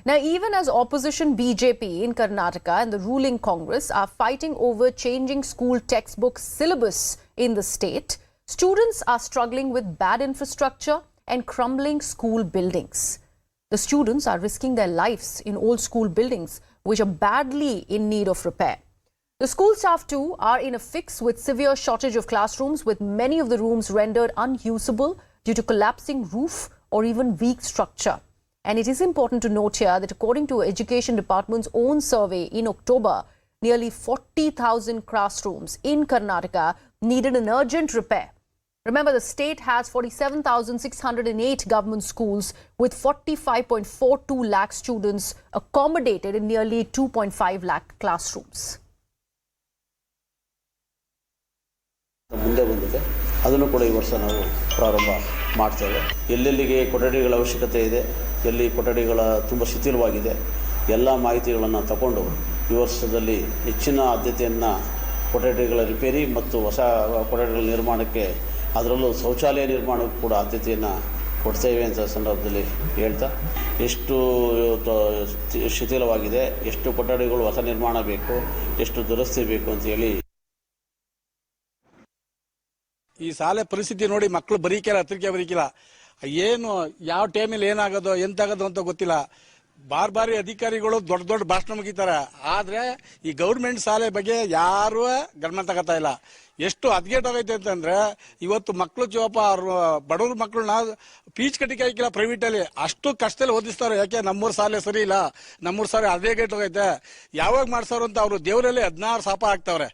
Now, even as opposition BJP in Karnataka and the ruling Congress are fighting over changing school textbook syllabus in the state, students are struggling with bad infrastructure and crumbling school buildings. The students are risking their lives in old school buildings, which are badly in need of repair. The school staff too are in a fix with severe shortage of classrooms, with many of the rooms rendered unusable due to collapsing roof or even weak structure. And it is important to note here that according to Education Department's own survey in October, nearly 40,000 classrooms in Karnataka needed an urgent repair. Remember, the state has 47,608 government schools with 45.42 lakh students accommodated in nearly 2.5 lakh classrooms. ಮುಂದೆ ಬಂದಿದೆ ಅದನ್ನು ಕೂಡ ಈ ವರ್ಷ ನಾವು ಪ್ರಾರಂಭ ಮಾಡ್ತೇವೆ. ಎಲ್ಲೆಲ್ಲಿಗೆ ಕೊಠಡಿಗಳ ಅವಶ್ಯಕತೆ ಇದೆ, ಎಲ್ಲಿ ಕೊಠಡಿಗಳ ತುಂಬ ಶಿಥಿಲವಾಗಿದೆ, ಎಲ್ಲ ಮಾಹಿತಿಗಳನ್ನು ತಗೊಂಡು ಈ ವರ್ಷದಲ್ಲಿ ಹೆಚ್ಚಿನ ಆದ್ಯತೆಯನ್ನು ಕೊಠಡಿಗಳ ರಿಪೇರಿ ಮತ್ತು ಹೊಸ ಕೊಠಡಿಗಳ ನಿರ್ಮಾಣಕ್ಕೆ, ಅದರಲ್ಲೂ ಶೌಚಾಲಯ ನಿರ್ಮಾಣಕ್ಕೂ ಕೂಡ ಆದ್ಯತೆಯನ್ನು ಕೊಡ್ತೇವೆ ಅಂತ ಸಂದರ್ಭದಲ್ಲಿ ಹೇಳ್ತಾ, ಎಷ್ಟು ಶಿಥಿಲವಾಗಿದೆ, ಎಷ್ಟು ಕೊಠಡಿಗಳು ಹೊಸ ನಿರ್ಮಾಣ ಬೇಕು, ಎಷ್ಟು ದುರಸ್ತಿ ಬೇಕು ಅಂತ ಹೇಳಿ ಈ ಶಾಲೆ ಪರಿಸ್ಥಿತಿ ನೋಡಿ ಮಕ್ಕಳು ಬರೀಕಿಲ್ಲ, ಹತ್ರಿಕೆ ಬರೀಕಿಲ್ಲ. ಏನು ಯಾವ ಟೈಮಲ್ಲಿ ಏನಾಗೋದು ಎಂತಾಗೋದು ಅಂತ ಗೊತ್ತಿಲ್ಲ. ಬಾರಿ ಅಧಿಕಾರಿಗಳು ದೊಡ್ಡ ದೊಡ್ಡ ಭಾಷಣ ಮುಗಿತಾರೆ, ಆದ್ರೆ ಈ ಗೌರ್ಮೆಂಟ್ ಶಾಲೆ ಬಗ್ಗೆ ಯಾರು ಗಮನ ತಗೋತಾ ಇಲ್ಲ. ಎಷ್ಟು ಹದ್ಗೆಟ್ ಹೋಗೈತೆ ಅಂತಂದ್ರೆ, ಇವತ್ತು ಮಕ್ಕಳು ಜೀವಪ್ಪ ಬಡವ್ರ ಮಕ್ಕಳನ್ನ ಫೀಸ್ ಕಟ್ಟಿಗೆ ಹಾಕಿಲ್ಲ ಪ್ರೈವೇಟ್ ಅಲ್ಲಿ, ಅಷ್ಟು ಕಷ್ಟದಲ್ಲಿ ಓದಿಸ್ತಾರೆ. ಯಾಕೆ ನಮ್ಮೂರ್ ಶಾಲೆ ಸರಿ ಇಲ್ಲ, ನಮ್ಮೂರ್ ಶಾಲೆ ಅದೇ ಗೇಟ್ ಹೋಗೈತೆ, ಯಾವಾಗ ಮಾಡ್ಸಾರು ಅಂತ ಅವರು ದೇವರಲ್ಲಿ 16 ಶಾಪ ಹಾಕ್ತಾವ್ರೆ.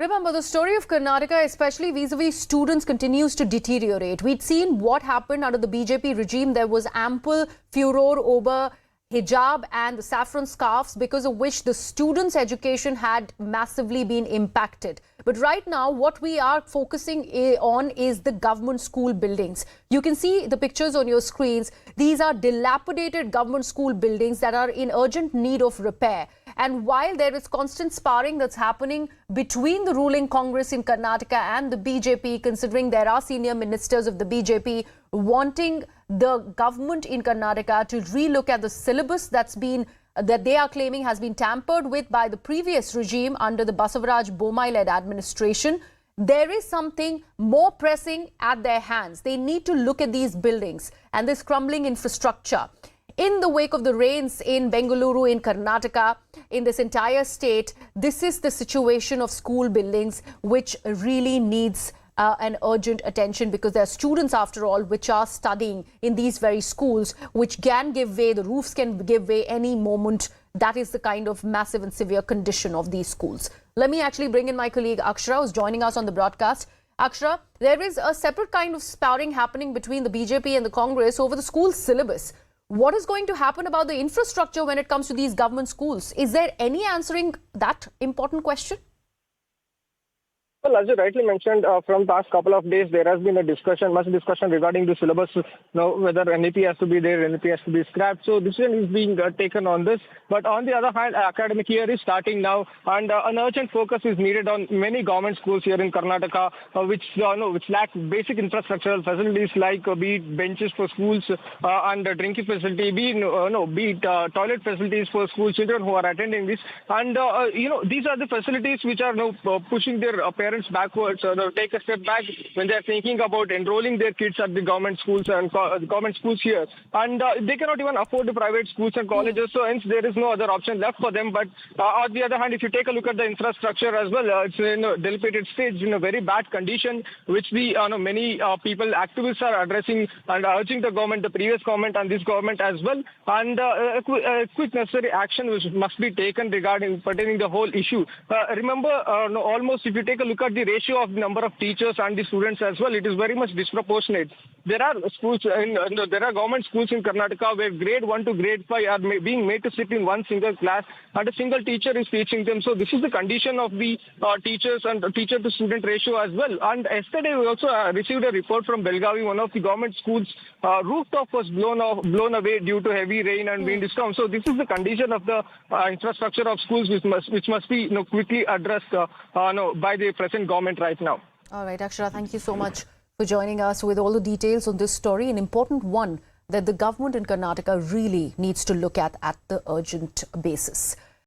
Remember, the story of Karnataka, especially vis-a-vis students, continues to deteriorate. We'd seen what happened under the BJP regime. There was ample furor over hijab and the saffron scarves, because of which the students' education had massively been impacted. But right now, what we are focusing on is the government school buildings. You can see the pictures on your screens. These are dilapidated government school buildings that are in urgent need of repair. And while there is constant sparring that's happening between the ruling Congress in Karnataka and the BJP, considering there are senior ministers of the BJP wanting the government in Karnataka to relook at the syllabus that they are claiming has been tampered with by the previous regime under the Basavaraj Bommai-led administration, there is something more pressing at their hands. They need to look at these buildings and this crumbling infrastructure. In the wake of the rains in Bengaluru, in Karnataka, in this entire state, this is the situation of school buildings which really needs an urgent attention, because there are students, after all, which are studying in these very schools, which can give way, the roofs can give way any moment. That is the kind of massive and severe condition of these schools. Let me actually bring in my colleague Akshara, who's joining us on the broadcast. Akshara, there is a separate kind of sparring happening between the BJP and the Congress over the school syllabus. What is going to happen about the infrastructure when it comes to these government schools? Is there any answering that important question? Well, as you rightly mentioned, from past couple of days, there has been much discussion regarding the syllabus, whether NEP has to be there, NEP has to be scrapped. So decision is being taken on this. But on the other hand, academic year is starting now, and an urgent focus is needed on many government schools here in Karnataka, which lack basic infrastructural facilities like be it benches for schools and drinking facility, be it toilet facilities for school children who are attending this. And these are the facilities which are now pushing their parents backwards, take a step back when they are thinking about enrolling their kids at the government schools and government schools here. And they cannot even afford the private schools and colleges, so hence there is no other option left for them. But on the other hand, if you take a look at the infrastructure as well, it's in a dilapidated stage, in a very bad condition, which the many people, activists are addressing and urging the government, the previous government and this government as well. And a quick necessary action which must be taken regarding pertaining the whole issue. Remember, almost if you take a look at the ratio of the number of teachers and the students as well, it is very much disproportionate. There are schools, there are government schools in Karnataka where grade 1 to grade 5 are being made to sit in one single class and a single teacher is teaching them. So this is the condition of the teachers and teacher to student ratio as well. And yesterday we also received a report from Belgavi, one of the government schools, rooftop was blown away due to heavy rain and windstorm. So this is the condition of the infrastructure of schools which must be quickly addressed by the present government right now. All right, Akshara, thank you so much for joining us with all the details on this story, an important one that the government in Karnataka really needs to look at the urgent basis.